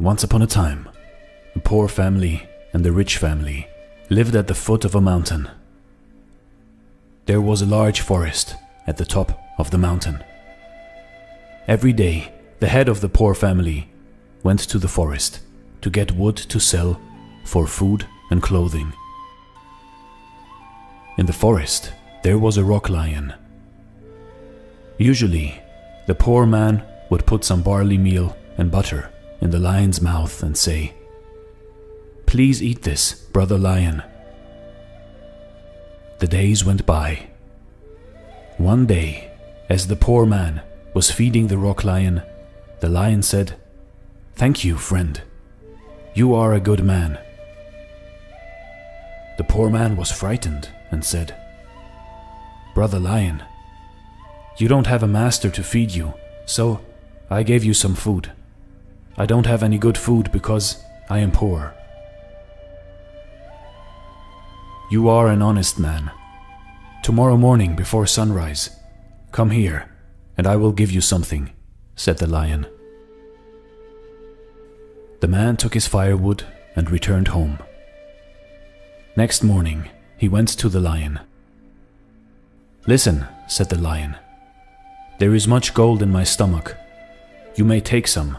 Once upon a time, a poor family and a rich family lived at the foot of a mountain. There was a large forest at the top of the mountain. Every day, the head of the poor family went to the forest to get wood to sell for food and clothing. In the forest, there was a rock lion. Usually, the poor man would put some barley meal and butter in the lion's mouth and say, "Please eat this, brother lion." The days went by. One day, as the poor man was feeding the rock lion, the lion said, "Thank you, friend. You are a good man." The poor man was frightened and said, "Brother lion, you don't have a master to feed you, so I gave you some food. I don't have any good food because I am poor." "You are an honest man. Tomorrow morning before sunrise, come here and I will give you something," said the lion. The man took his firewood and returned home. Next morning, he went to the lion. "Listen," said the lion. "There is much gold in my stomach. You may take some,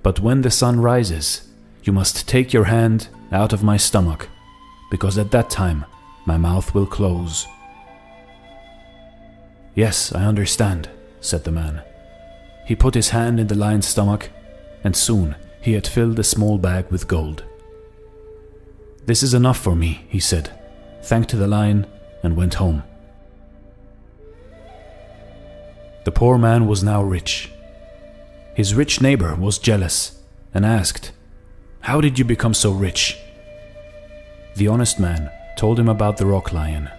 but when the sun rises, you must take your hand out of my stomach, because at that time my mouth will close." "Yes, I understand," said the man. He put his hand in the lion's stomach, and soon he had filled a small bag with gold. "This is enough for me," he said, thanked the lion, and went home. The poor man was now rich. His rich neighbor was jealous and asked, "How did you become so rich?" The honest man told him about the rock lion.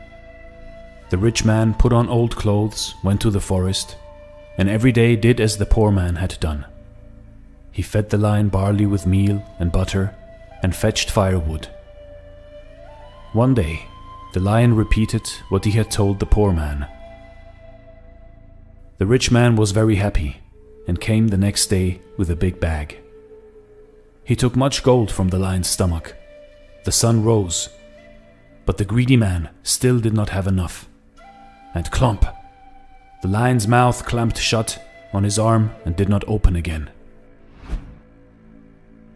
The rich man put on old clothes, went to the forest, and every day did as the poor man had done. He fed the lion barley with meal and butter and fetched firewood. One day, the lion repeated what he had told the poor man. The rich man was very happy and came the next day with a big bag. He took much gold from the lion's stomach. The sun rose, but the greedy man still did not have enough. And clomp! The lion's mouth clamped shut on his arm and did not open again.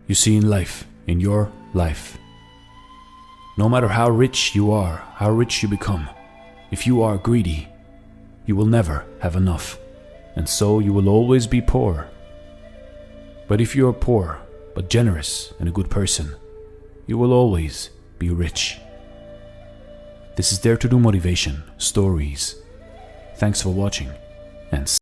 You see, in life, in your life, no matter how rich you are, how rich you become, if you are greedy, you will never have enough, and so you will always be poor. But if you are poor, but generous and a good person, you will always be rich. This is Dare to Do Motivation Stories. Thanks for watching, and